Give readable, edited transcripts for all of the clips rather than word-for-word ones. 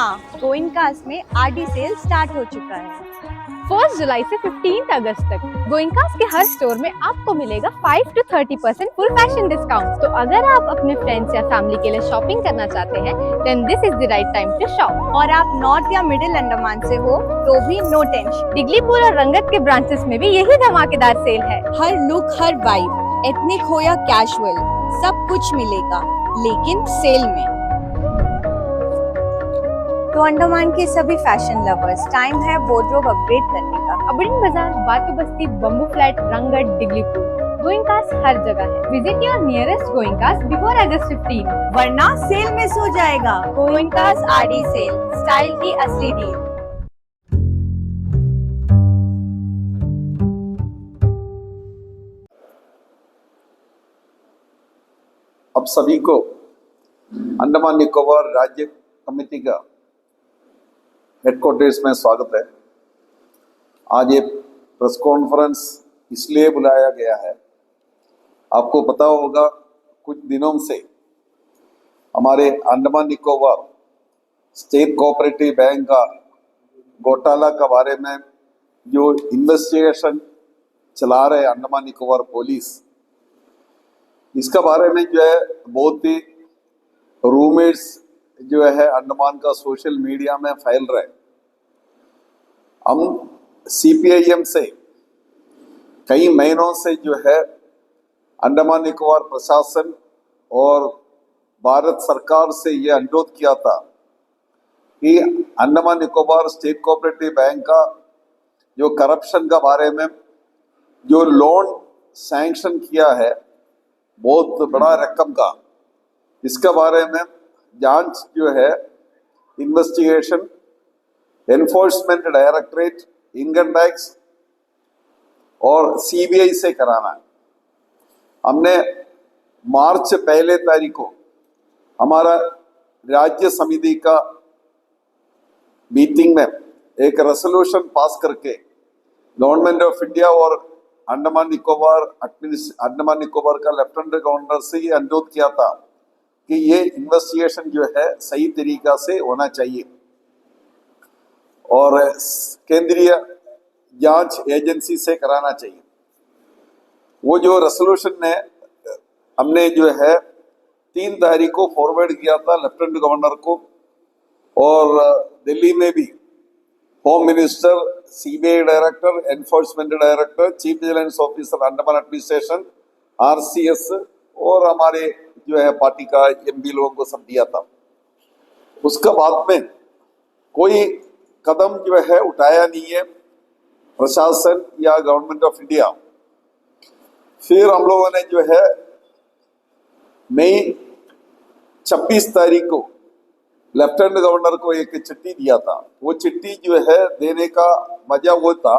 हाँ, गोइंकास में RD cell start हो चुका है। 1 जुलाई से 15 अगस्त तक गोइंकास के हर स्टोर में आपको मिलेगा 5 to 30% फुल फैशन डिस्काउंट। तो अगर आप अपने फ्रेंड्स या फैमिली के लिए शॉपिंग करना चाहते हैं, then this is the right time to shop. और आप नॉर्थ या मिडिल अंडमान से हो तो भी नो टेंशन। डिगलीपुर और रंगत के ब्रांचेस में भी यही धमाकेदार सेल है। हर लुक, हर वाइब, एथनिक हो या कैजुअल, सब कुछ मिलेगा, लेकिन सेल में। तो अंडमान के सभी फैशन लवर्स, टाइम है वार्डरोब अपग्रेड करने का। अबड़िन बाजार, बातू बस्ती, बम्बू फ्लैट, रंगत, डिगलीपुर, गोइंकास हर जगह है। Visit your nearest Goenkas before August 15, वरना सेल मिस हो जाएगा। गोइंकास आरडी सेल, स्टाइल की असली डील। अब सभी को अंडमान निकोबार राज्य कमेटी का हेडक्वार्टर्स में स्वागत है। आज ये प्रेस कॉन्फ्रेंस इसलिए बुलाया गया है, आपको पता होगा कुछ दिनों से हमारे Andaman Nicobar state cooperative bank का घोटाला के बारे में जो इन्वेस्टिगेशन चला रहे अंडमान निकोबार पुलिस, इसका बारे में जो है बहुत ही रूमर्स जो है अंडमान का सोशल मीडिया में फैल रहे। हम सीपीआईएम से कई महीनों से जो है अंडमान निकोबार प्रशासन और भारत सरकार से ये अनुरोध किया था कि Andaman Nicobar state cooperative bank का जो करप्शन का बारे में जो लोन सैंक्शन किया है बहुत बड़ा रकम का, इसका बारे में जांच जो है investigation enforcement directorate, income tax और सीबीआई से कराना है। हमने मार्च 1 तारीख को हमारा राज्य समिति का मीटिंग में एक रेजोल्यूशन पास करके गवर्नमेंट ऑफ इंडिया और अंडमान निकोबार का लेफ्टिनेंट गवर्नर से ये अनुरोध किया था कि ये इन्वेस्टिगेशन जो है सही तरीका से होना चाहिए और केंद्रीय जांच एजेंसी से कराना चाहिए। वो जो रेजोल्यूशन ने हमने जो है 3 तारीख को फॉरवर्ड किया था लेफ्टिनेंट गवर्नर को, और दिल्ली में भी home minister, CBI director, enforcement director, chief vigilance officer Andaman administration, RCS और हमारे जो है पार्टी का एमपी लोगों को सब दिया था। उसका बाद में कोई कदम जो है उठाया नहीं है प्रशासन या गवर्नमेंट ऑफ इंडिया। फिर हम लोगों ने जो है मई 26 तारीख को लेफ्टिनेंट गवर्नर को एक चिट्ठी दिया था। वो चिट्ठी जो है देने का वजह वो था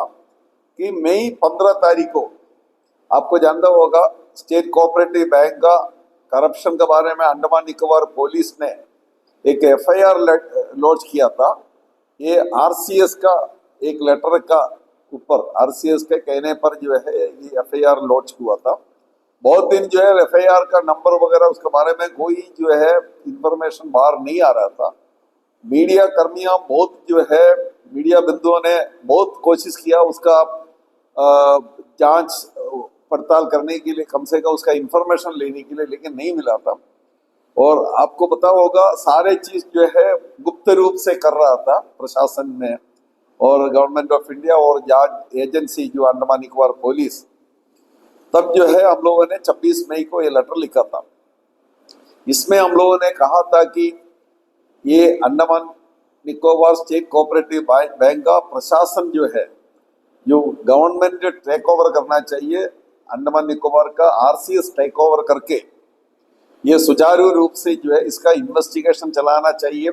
कि मई 15 तारीख को आपको जानना होगा स्टेट कोऑपरेटिव बैंक का करप्शन के बारे में अंडमान निकोबार पुलिस ने एक एफआईआर लॉन्च किया था। ये आरसीएस का एक लेटर का ऊपर आरसीएस के कहने पर जो है ये एफआईआर लॉन्च हुआ था। बहुत दिन जो है एफआईआर का नंबर वगैरह उसके बारे में कोई जो है इंफॉर्मेशन बाहर नहीं आ रहा था। मीडिया कर्मियां बहुत जो है मीडिया बिंदुओं ने बहुत कोशिश किया उसका जांच पड़ताल करने के लिए, कम से कम उसका इंफॉर्मेशन लेने के लिए, लेकिन नहीं मिला था। और आपको पता होगा सारे चीज जो है गुप्त रूप से कर रहा था प्रशासन में और गवर्नमेंट ऑफ इंडिया और जांच एजेंसी जो अंडमान निकोबार पुलिस। तब जो है हम लोगों ने 26 मई को ये लेटर लिखा था। इसमें हम लोगों ने कहा था कि ये Andaman Nicobar state cooperative bank का प्रशासन जो है, जो गवर्नमेंट टेक ओवर करना चाहिए, अंडमान निकोबार का आरसीएस टेक ओवर करके ये सुचारू रूप से जो है इसका इन्वेस्टिगेशन चलाना चाहिए।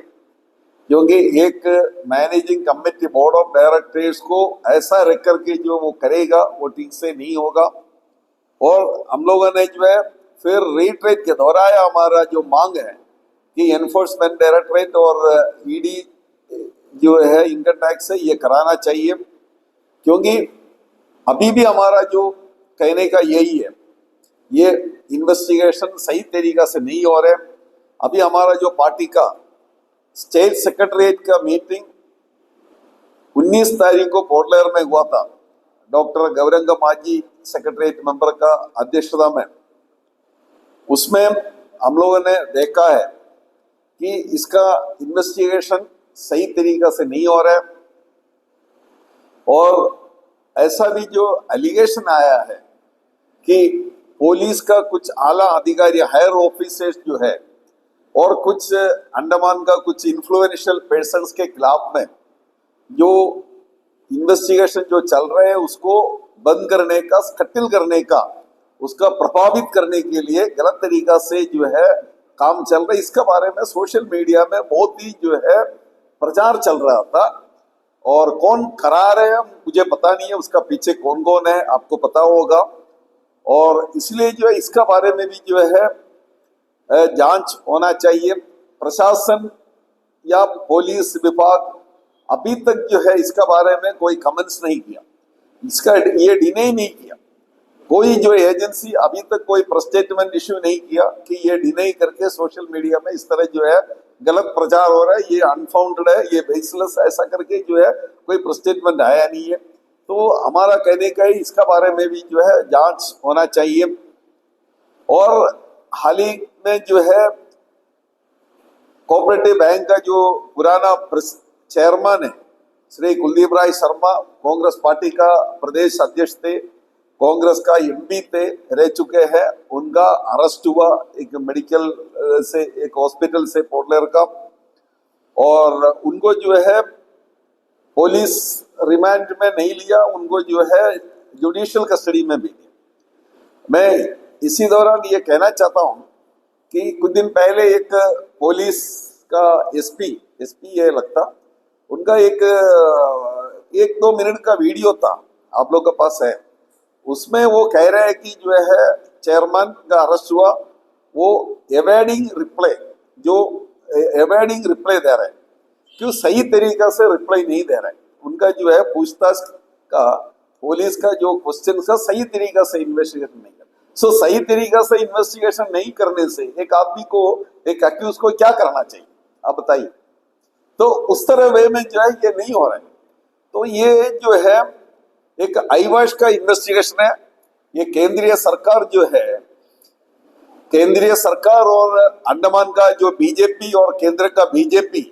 क्योंकि एक managing committee board of directors को ऐसा रख करके जो वो करेगा वो ठीक से नहीं होगा। और हम लोगों ने जो है फिर रीट्रेट के दोहराया हमारा जो मांग है कि एनफोर्समेंट डायरेक्टरेट और ईडी जो है इनकम टैक्स से ये कराना चाहिए। क्योंकि अभी भी हमारा जो कहने का यही है, ये इन्वेस्टिगेशन सही तरीका से नहीं हो रहे। अभी हमारा जो पार्टी का स्टेट सेक्रेटरीट का मीटिंग 19 तारीख को पोर्टलेयर में हुआ था, doctor Gaurang Manjhi secretariat member का अध्यक्षता में। उसमें हम लोगों ने देखा है कि इसका इन्वेस्टिगेशन सही तरीका से नहीं हो रहा है, और ऐसा भी जो एलिगेशन आया है कि पुलिस का कुछ आला अधिकारी, हायर ऑफिसर्स जो है, और कुछ अंडमान का कुछ इन्फ्लुएंशियल पर्सन्स के खिलाफ में जो इन्वेस्टिगेशन जो चल रहे हैं उसको बंद करने का, स्कटिल करने का, उसका प्रभावित करने के लिए गलत तरीका से जो है काम चल रहा है। इसके बारे में सोशल मीडिया में बहुत ही जो है प्रचार चल रहा था, और कौन करा रहे हैं मुझे पता नहीं है, उसका पीछे कौन कौन है आपको पता होगा। और इसलिए जो है इसका बारे में भी जो है जांच होना चाहिए। प्रशासन या पुलिस विभाग अभी तक जो है इसका बारे में कोई कमेंट्स नहीं किया, इसका ये डिनाई नहीं किया। कोई जो एजेंसी अभी तक कोई स्टेटमेंट इश्यू नहीं किया कि ये डिनाई करके सोशल मीडिया में इस तरह जो है गलत प्रचार हो रहा है, ये अनफाउंडेड है, ये बेसलेस, ऐसा करके जो है कोई स्टेटमेंट आया नहीं है। तो हमारा कहने का ही इसका बारे में भी जो है जांच होना चाहिए। और हाल ही में जो है कोऑपरेटिव बैंक का जो पुराना चेयरमैन है श्री कुलदीप राय शर्मा, कांग्रेस पार्टी का प्रदेश अध्यक्ष थे, कांग्रेस का एमपी थे, रह चुके हैं, उनका अरेस्ट हुआ एक मेडिकल से, एक हॉस्पिटल से पोर्टलेयर का, और उनको जो है पुलिस रिमांड में नहीं लिया, उनको जो है जुडिशियल कस्टडी में भी लिया। मैं इसी दौरान ये कहना चाहता हूँ कि कुछ दिन पहले एक पुलिस का एसपी है लगता, उनका एक 2 मिनट का वीडियो था, आप लोग के पास है। उसमें वो कह रहे हैं कि जो है चेयरमैन का अरेस्ट हुआ, वो एवेडिंग रिप्लाई दे रहे हैं, क्यों सही तरीका से रिप्लाई नहीं दे रहे हैं। उनका जो है पूछताछ का, पुलिस का जो क्वेश्चन का सही तरीका से इन्वेस्टिगेशन नहीं कर, सही तरीका से इन्वेस्टिगेशन नहीं करने से एक आदमी को, एक अक्यूज को क्या करना चाहिए आप बताइए। तो उस तरह वे में जो है ये नहीं हो रहा है। तो ये जो है एक आईवाश का इन्वेस्टिगेशन है। ये केंद्रीय सरकार जो है, केंद्रीय सरकार और अंडमान का जो बीजेपी और केंद्र का बीजेपी,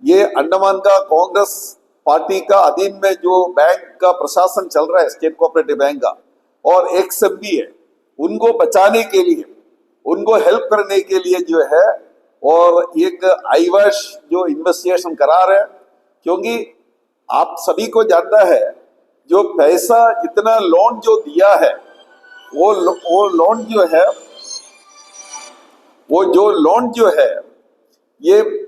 ये अंडमान का कांग्रेस पार्टी का अधीन में जो बैंक का प्रशासन चल रहा है, स्टेट कोऑपरेटिव बैंक का, और एक सब भी है, उनको बचाने के लिए, उनको हेल्प करने के लिए जो है, और एक आईवाश जो इन्वेस्टिगेशन करा रहे हैं। क्योंकि आप सभी को जानता है जो पैसा, जितना लोन जो दिया है, वो लोन जो है, वो जो लोन जो है ये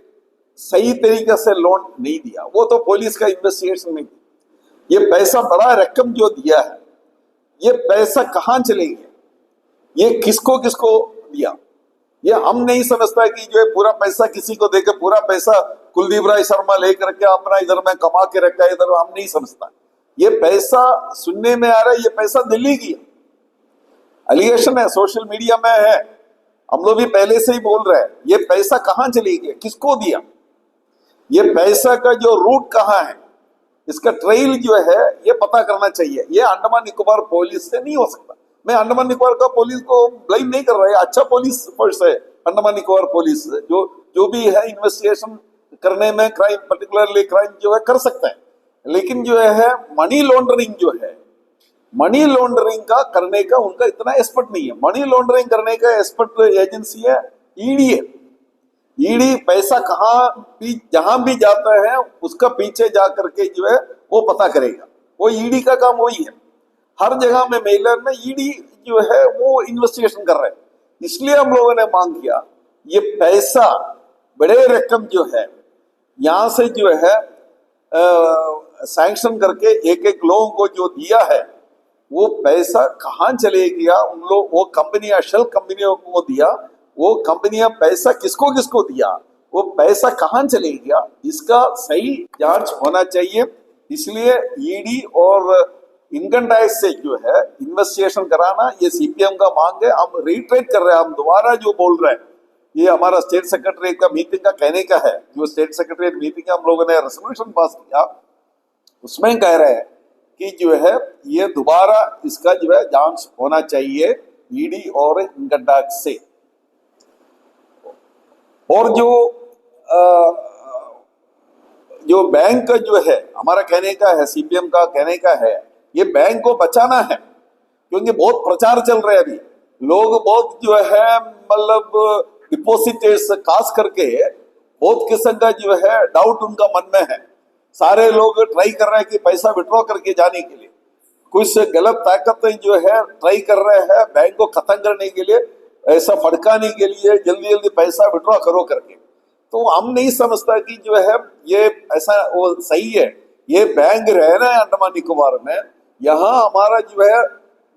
सही तरीके से लोन नहीं दिया, वो तो पुलिस का इन्वेस्टिगेशन नहीं। ये पैसा, बड़ा रकम जो दिया है, ये पैसा कहाँ चले गया, ये किसको किसको दिया, ये हम नहीं समझता कि जो है पूरा पैसा किसी को देकर पूरा पैसा कुलदीप राय शर्मा लेकर के अपना इधर में कमा के रखा है, इधर हम नहीं समझता। ये पैसा सुनने में आ रहा है, ये पैसा दिल्ली की एलिगेशन है, सोशल मीडिया में है, हम लोग भी पहले से ही बोल रहे हैं। ये पैसा कहाँ चली गया, किसको दिया, ये पैसा का जो रूट कहाँ है, इसका ट्रेल जो है ये पता करना चाहिए। ये अंडमान निकोबार पुलिस से नहीं हो सकता। मैं अंडमान निकोबार का पुलिस को ब्लेम नहीं कर रहा है, अच्छा पुलिस फोर्स है अंडमान निकोबार पुलिस, जो भी है इन्वेस्टिगेशन करने में, क्राइम, पर्टिकुलरली क्राइम जो है कर सकता है। लेकिन जो है मनी लॉन्ड्रिंग जो है, मनी लॉन्ड्रिंग का करने का उनका इतना एक्सपर्ट नहीं है। मनी लॉन्ड्रिंग करने का एक्सपर्ट एजेंसी है ईडी है। ईडी पैसा कहाँ भी, जहां भी जाता है उसका पीछे जा करके जो है वो पता करेगा, वो ईडी का काम वही है। हर जगह में मेलर में ईडी जो है वो इन्वेस्टिगेशन कर रहे हैं। इसलिए हम लोगों ने मांग किया, ये पैसा, बड़े रकम जो है यहाँ से जो है सैंक्शन करके एक एक लोगों को जो दिया है, वो पैसा कहाँ चले गया, उन लोग, वो कंपनियां, शेल कंपनियों को दिया, वो कंपनियां पैसा किसको किसको दिया, वो पैसा कहाँ चले गया, इसका सही जांच होना चाहिए। इसलिए ईडी और इनकम टैक्स से जो है इन्वेस्टिगेशन कराना, ये सीपीएम का मांग है। हम रिट्रेट कर रहे हैं, हम दोबारा जो बोल रहे हैं ये हमारा स्टेट सेक्रेटरी का मीटिंग का कहने का है, जो स्टेट सेक्रेटरी मीटिंग हम लोगों ने रेजोल्यूशन पास किया, उसमें कह रहे हैं कि जो है ये दोबारा इसका जो है जांच होना चाहिए ईडी और इनकम टैक्स से। और जो बैंक का जो है हमारा कहने का है, सीपीएम का कहने का है, ये बैंक को बचाना है, क्योंकि बहुत प्रचार चल रहे हैं अभी, लोग बहुत जो है मतलब डिपॉजिटर्स खास करके बहुत किस्म का जो है डाउट उनका मन में है। सारे लोग ट्राई कर रहे हैं कि पैसा विड्रॉ करके जाने के लिए, कुछ गलत ताकतें जो है ट्राई कर रहे हैं बैंक को खत्म करने के लिए, ऐसा फटकाने के लिए, जल्दी जल्दी पैसा विड्रॉ करो करके। तो हम नहीं समझता कि जो है ये ऐसा वो सही है। ये बैंक रहना है अंडमान निकोबार में, यहाँ हमारा जो है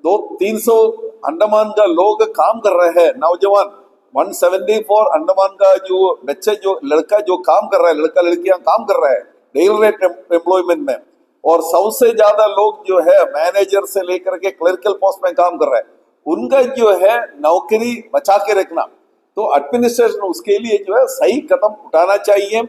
200-300 अंडमान का लोग काम कर रहे हैं, नौजवान 174 अंडमान का जो बच्चे जो लड़का जो काम कर रहा है, लड़का लड़कियां काम कर रहे हैं डेली रेट एम्प्लॉयमेंट में, और 100 से ज्यादा लोग जो है मैनेजर से लेकर के क्लर्कल पोस्ट में काम कर रहे हैं, उनका जो है नौकरी बचा के रखना, तो एडमिनिस्ट्रेशन उसके लिए जो है सही कदम उठाना चाहिए।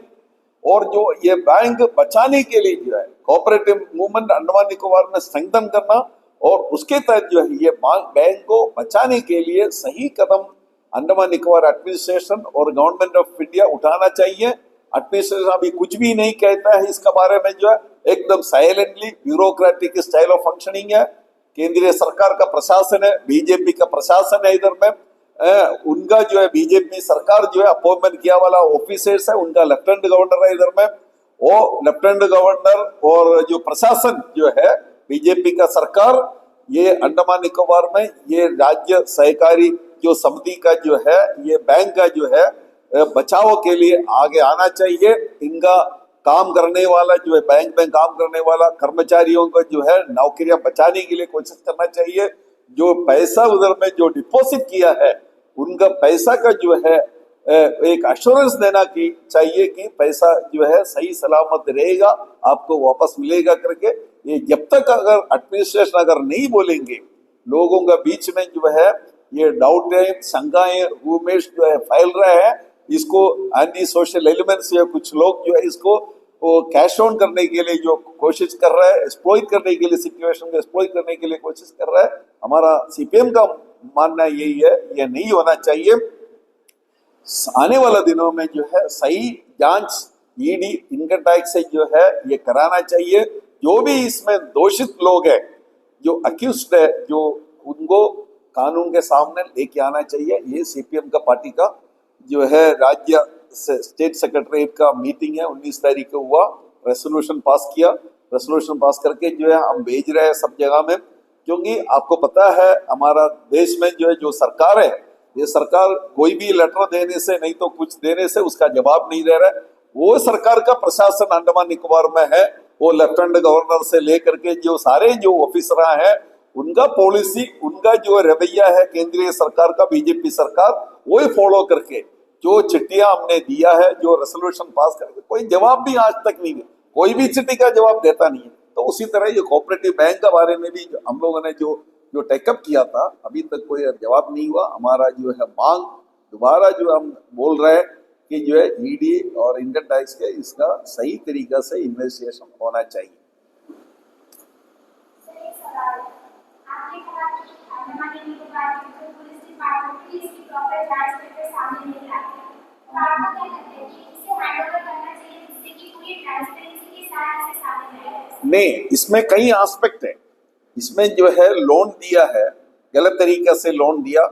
और जो ये बैंक बचाने के लिए जो है कोऑपरेटिव मूवमेंट अंडमान निकोबार में स्ट्रेंथन करना, और उसके तहत जो है ये बैंक को बचाने के लिए सही कदम अंडमान निकोबार एडमिनिस्ट्रेशन और गवर्नमेंट ऑफ इंडिया उठाना चाहिए। एडमिनिस्ट्रेशन अभी कुछ भी नहीं कहता है इसका बारे में, जो है एकदम silently bureaucratic style of functioning है। केंद्रीय सरकार का प्रशासन है, बीजेपी का प्रशासन है इधर में, उनका जो है बीजेपी सरकार जो है अपॉइंटमेंट किया वाला ऑफिसर्स है, उनका लेफ्टिनेंट गवर्नर है इधर में, वो लेफ्टिनेंट गवर्नर और जो प्रशासन जो है बीजेपी का सरकार, ये अंडमान निकोबार में ये राज्य सहकारी जो समिति का जो है ये बैंक का जो है बचाव के लिए आगे आना चाहिए। इनका काम करने वाला जो है बैंक में काम करने वाला कर्मचारियों को जो है नौकरियां बचाने के लिए कोशिश करना चाहिए। जो पैसा उधर में जो डिपॉजिट किया है उनका पैसा का जो है एक एश्योरेंस देना की चाहिए कि पैसा जो है सही सलामत रहेगा, आपको वापस मिलेगा करके। ये जब तक अगर एडमिनिस्ट्रेशन अगर नहीं बोलेंगे, लोगों का बीच में जो है ये डाउट है, शंकाएं रूमेश जो है फैल रहे हैं, इसको एंटी सोशल एलिमेंट्स या कुछ लोग जो है इसको वो कैश ऑन करने के लिए जो कोशिश कर रहा है, एक्सप्लॉइट करने के लिए, सिचुएशन को एक्सप्लॉइट करने के लिए कोशिश कर रहा है। हमारा सीपीएम का मानना यही है, ये नहीं होना चाहिए। आने वाला दिनों में जो है सही जांच ईडी इनकम टैक्स से जो है ये कराना चाहिए। जो भी इसमें दोषित लोग हैं, जो अक्यूज्ड है, जो उनको कानून के सामने लेके आना चाहिए। ये सीपीएम का पार्टी का जो है राज्य स्टेट सेक्रेटरीट का मीटिंग है, 19 तारीख को हुआ, रेजोल्यूशन पास किया। रेजोल्यूशन पास करके जो है हम भेज रहे हैं सब जगह में, क्योंकि आपको पता है हमारा देश में जो है जो सरकार है, ये सरकार कोई भी लेटर देने से नहीं तो कुछ देने से उसका जवाब नहीं दे रहा है। वो सरकार का प्रशासन अंडमान निकोबार में है, वो लेफ्टिनेंट गवर्नर से लेकर के जो सारे जो ऑफिसर हैं, उनका पॉलिसी, उनका जो रवैया है केंद्रीय सरकार का, बीजेपी सरकार, वही फॉलो करके जो चिट्ठियां हमने दिया है, जो रेजोल्यूशन पास करके, कोई जवाब भी आज तक नहीं है, कोई भी चिट्ठी का जवाब देता नहीं है। तो उसी तरह ये कोऑपरेटिव बैंक के बारे में भी हम लोगों ने जो टेकअप किया था, अभी तक कोई जवाब नहीं हुआ। हमारा जो है मांग दोबारा जो हम बोल रहे हैं कि जो है ईडी और इनकम टैक्स के इसका सही तरीका से इन्वेस्टिगेशन होना चाहिए। नहीं, इसमें कई एस्पेक्ट है। इसमें जो है लोन दिया है, गलत तरीके से लोन दिया,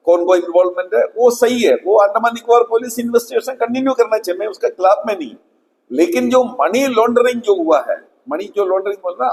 कौन को इन्वॉल्वमेंट है वो सही है, वो Andaman Nicobar police investigation continue करना चाहिए, मैं उसके खिलाफ में नहीं। लेकिन जो मनी लॉन्ड्रिंग जो हुआ है, मनी जो लॉन्ड्रिंग बोल रहा,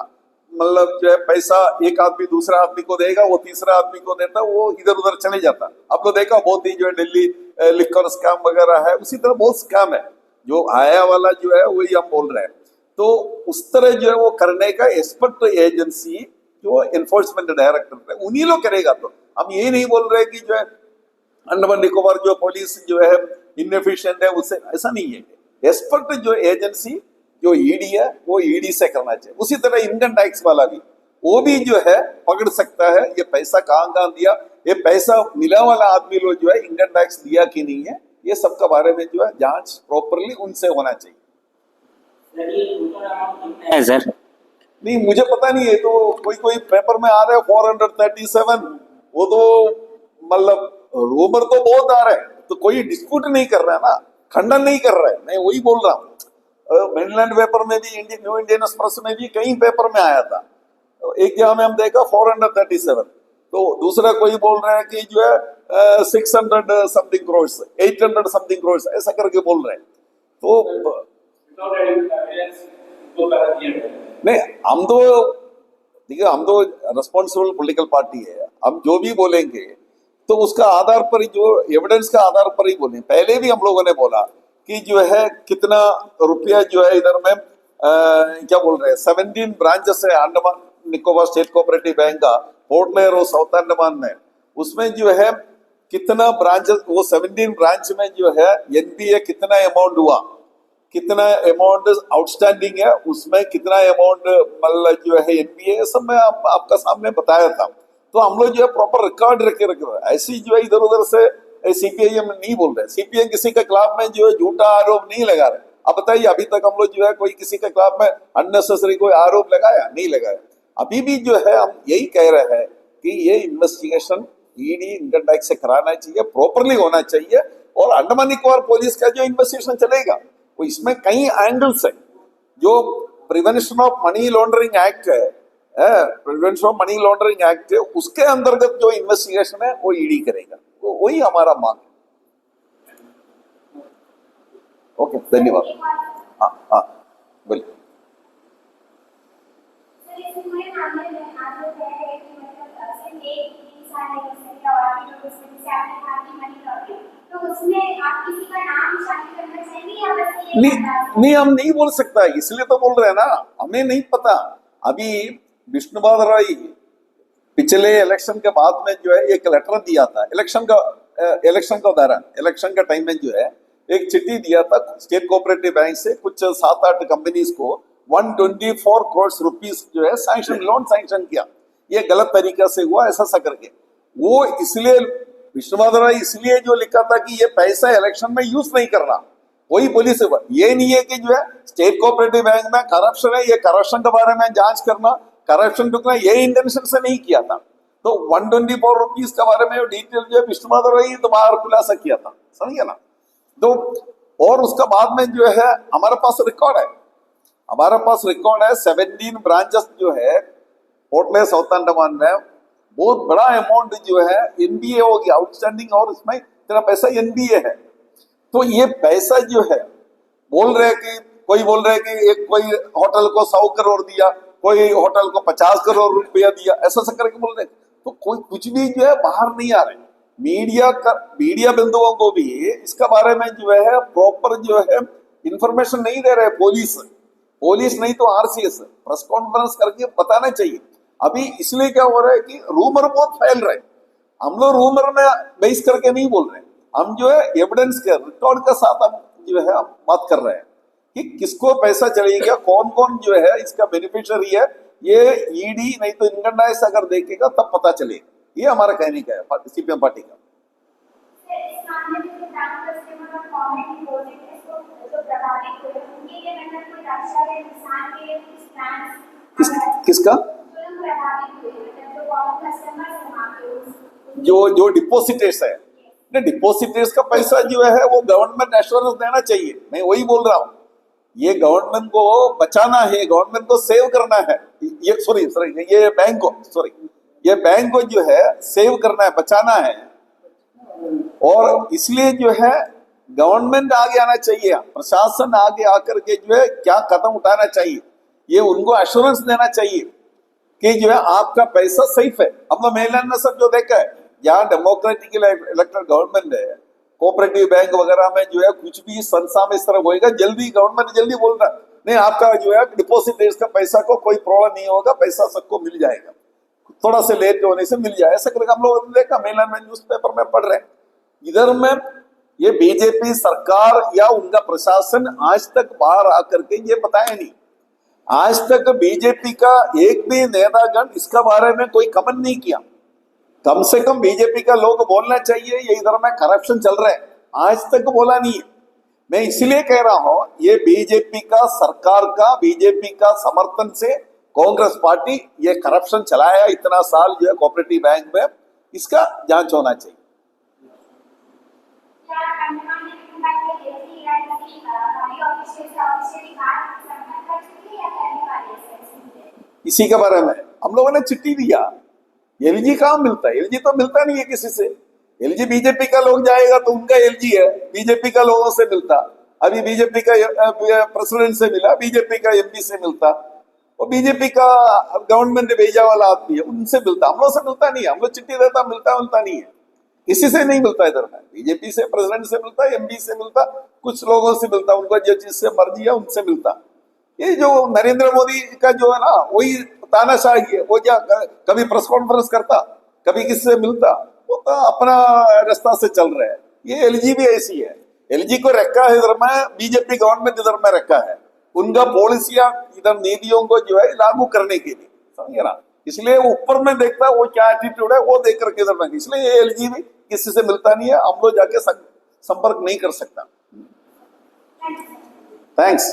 मतलब जो है पैसा एक आदमी दूसरा आदमी को देगा, वो तीसरा आदमी को देता, वो इधर उधर चले जाता। आपको देखा बहुत ही जो है दिल्ली लिकर स्कैम वगैरह है, उसी तरह बहुत स्कैम है। जो आया वाला जो है वही हम बोल रहे हैं। तो उस तरह जो है वो करने का एक्सपर्ट एजेंसी जो एनफोर्समेंट डायरेक्टर है उन्हीं लोग करेगा। तो हम ये नहीं बोल रहे कि जो है अंडमान निकोबार जो पुलिस जो है इनएफिशिएंट है, उससे ऐसा नहीं है। एक्सपर्ट जो एजेंसी जो ईडी है वो ईडी से करना चाहिए। उसी तरह इनकम टैक्स वाला भी, वो भी जो है पकड़ सकता है ये पैसा कहाँ कहाँ दिया, ये पैसा मिला वाला आदमी लोग जो है इनकम टैक्स दिया कि नहीं है, ये सब के बारे में जो है जांच प्रॉपरली उनसे होना चाहिए। है सर। नहीं मुझे पता नहीं है, तो कोई पेपर में आ रहा है 437, वो तो मतलब रूमर तो बहुत आ रहा है, तो कोई डिस्प्यूट नहीं कर रहा है ना, खंडन नहीं कर रहा है, मैं वही बोल रहा हूँ। मेनलैंड पेपर में भी, न्यू इंडियन एक्सप्रेस में भी, कई पेपर में आया था। एक जगह में हम देखा 437, तो दूसरा कोई बोल रहा है कि जो है 600 समथिंग करोड़, 800 समथिंग करोड़, ऐसा करके बोल रहे हैं। तो नहीं, हम तो देखिए, हम तो रिस्पॉन्सिबल पॉलिटिकल पार्टी है, हम जो भी बोलेंगे तो उसका आधार पर, जो एविडेंस का आधार पर ही बोलें। पहले भी हम लोगों ने बोला कि जो है कितना रुपया जो है इधर में क्या बोल रहे हैं, 17 ब्रांचेस है Andaman Nicobar state cooperative bank का, पोर्ट ब्लेयर और साउथ अंडमान में, उसमें जो है कितना ब्रांचेस, वो 17 ब्रांच में जो है एनपीए कितना अमाउंट हुआ, कितना अमाउंट आउटस्टैंडिंग है, उसमें कितना अमाउंट मतलब जो है एनपीए, सब मैं आपका सामने बताया था। तो हम लोग जो है प्रॉपर रिकॉर्ड रखे रखे, ऐसी जो है इधर उधर से सीपीआईएम नहीं बोल रहे, सीपीएम किसी के खिलाफ में जो है झूठा आरोप नहीं लगा रहे। अब बताइए, अभी तक हम लोग जो है कोई किसी के खिलाफ में अननेसेसरी कोई आरोप लगाया नहीं लगाया। अभी भी जो है हम यही कह रहे हैं कि ये इन्वेस्टिगेशन ईडी इनकम टैक्स से कराना चाहिए, प्रॉपरली होना चाहिए, और अंडमान निकोबार पुलिस का जो इन्वेस्टिगेशन चलेगा वो इसमें कई एंगल्स है। जो prevention of money laundering act है, prevention of money laundering act है, उसके अंतर्गत जो इन्वेस्टिगेशन है वो ईडी करेगा, तो वही हमारा मांग है। ओके, धन्यवाद। हाँ हाँ, बोलिए। नहीं, हम नहीं बोल सकता, इसलिए तो बोल रहे हैं ना, हमें नहीं पता। अभी विष्णुपाद राय पिछले इलेक्शन के बाद में जो है एक लेटर दिया था, इलेक्शन का दौरान, इलेक्शन का टाइम में जो है एक चिट्ठी दिया था स्टेट कोऑपरेटिव बैंक से, कुछ 7-8 कंपनीज को 124 करोड़ रुपीस जो है सैंक्शन, लोन सैंक्शन किया। ये गलत तरीका से हुआ, ऐसा करके वो, इसलिए विष्णुपाद राय इसलिए जो लिखा था कि ये पैसा इलेक्शन में यूज नहीं करना, वही पुलिस, ये नहीं है कि जो है स्टेट कोऑपरेटिव बैंक में करप्शन है, ये करप्शन के बारे में जांच करना, करप्शन रुकना, ये इंटेंशन से नहीं किया था। तो 124 रुपीस के बारे में डिटेल जो है विष्णुपाद राय तो बाहर खुलासा किया था, समझिए ना। तो और उसका बाद में जो है हमारे पास रिकॉर्ड है, 17 ब्रांचेस जो है पोर्ट ब्लेयर साउथ अंडमान में, बहुत बड़ा अमाउंट जो है एनबीए हो गया आउटस्टैंडिंग, और इसमें इतना पैसा एनबीए है। तो ये पैसा जो है, बोल रहे कि कोई बोल रहे कि एक कोई होटल को 100 करोड़ दिया, कोई होटल को 50 करोड़ रुपया दिया, ऐसा करके बोल रहे, तो कोई कुछ भी जो है बाहर नहीं आ रहे। मीडिया बिंदुओं को भी इसका बारे में जो है प्रॉपर जो है इंफॉर्मेशन नहीं दे रहे, पुलिस नहीं तो आरसीएस प्रेस कॉन्फ्रेंस करके बताना चाहिए। अभी इसलिए क्या हो रहा है कि रूमर बहुत फैल रहे, हम लोग रूमर में बेस करके नहीं बोल रहे, हम जो है एविडेंस के रिकॉर्ड के साथ हम जो है बात कर रहे हैं कि किसको पैसा चलेगा, कौन कौन जो है इसका बेनिफिशियरी है। ये ईडी नहीं तो इनकम टैक्स अगर देखेगा तब पता चलेगा, ये हमारा कहने का है सीपीएम पार्टी का। किसका जो डिपोजिटर्स है, डिपोजिटर्स का पैसा जो है वो गवर्नमेंट एश्योरेंस देना चाहिए। मैं वही बोल रहा हूँ, ये गवर्नमेंट को बचाना है, गवर्नमेंट को सेव करना है, ये बैंक को जो है सेव करना है, बचाना है, और इसलिए जो है गवर्नमेंट आगे आना चाहिए, प्रशासन आगे आकर के जो है क्या कदम उठाना चाहिए, ये उनको एश्योरेंस देना चाहिए कि जो है आपका पैसा सेफ है। अब तो मेनलैंड में सब जो देखा है, यहाँ डेमोक्रेटिकली इलेक्टेड गवर्नमेंट है, कोऑपरेटिव बैंक वगैरह में जो है कुछ भी संस्था में इस तरह होएगा, जल्दी गवर्नमेंट जल्दी बोल रहा है नहीं, आपका जो है डिपोजिट का पैसा को कोई प्रॉब्लम नहीं होगा, पैसा सबको मिल जाएगा, थोड़ा से लेट होने से मिल जाए, ऐसा करके हम लोग देखा मेनलैंड में, न्यूज़पेपर में पढ़ रहे हैं। इधर में ये बीजेपी सरकार या उनका प्रशासन आज तक बाहर आकर के ये बताया नहीं, आज तक बीजेपी का एक भी नेतागण इसका बारे में कोई कमेंट नहीं किया। कम से कम बीजेपी का लोग बोलना चाहिए ये इधर में करप्शन चल रहा है, आज तक बोला नहीं है। मैं इसलिए कह रहा हूं, ये बीजेपी का सरकार का, बीजेपी का समर्थन से कांग्रेस पार्टी ये करप्शन चलाया इतना साल जो है कोऑपरेटिव बैंक में, इसका जांच होना चाहिए। इसी के बारे में हम लोगों ने चिट्ठी दिया। एलजी कहाँ मिलता है? एलजी तो मिलता नहीं है किसी से। एलजी बीजेपी का लोग जाएगा तो उनका एलजी है, बीजेपी का लोगों से मिलता। अभी बीजेपी का प्रेसिडेंट से मिला, बीजेपी का एमपी से मिलता, वो बीजेपी का गवर्नमेंट ने भेजा वाला आदमी है, उनसे मिलता। हम लोग से मिलता नहीं है। हम लोग चिट्ठी देता, मिलता नहीं है, किसी से नहीं मिलता। इधर में बीजेपी से, प्रेसिडेंट से मिलता, एमपी से मिलता, कुछ लोगों से मिलता, उनको जो जिससे मर्जी है उनसे मिलता। ये जो नरेंद्र मोदी का जो है ना, वही तानाशाही है। वो क्या कभी प्रेस कॉन्फ्रेंस करता, कभी किससे मिलता, वो तो अपना रास्ता से चल रहा है। ये एलजी भी ऐसी है। एलजी को रखा है इधर में बीजेपी गवर्नमेंट, इधर में रखा है उनका पॉलिसियां, इधर नीतियों को जो है लागू करने के लिए, समझे ना। इसलिए वो ऊपर में देखता है वो क्या एटीट्यूड है, वो देख करके इधर में, इसलिए ये एलजी भी किसी से मिलता नहीं है। हम लोग जाके संपर्क नहीं कर सकता। थैंक्स।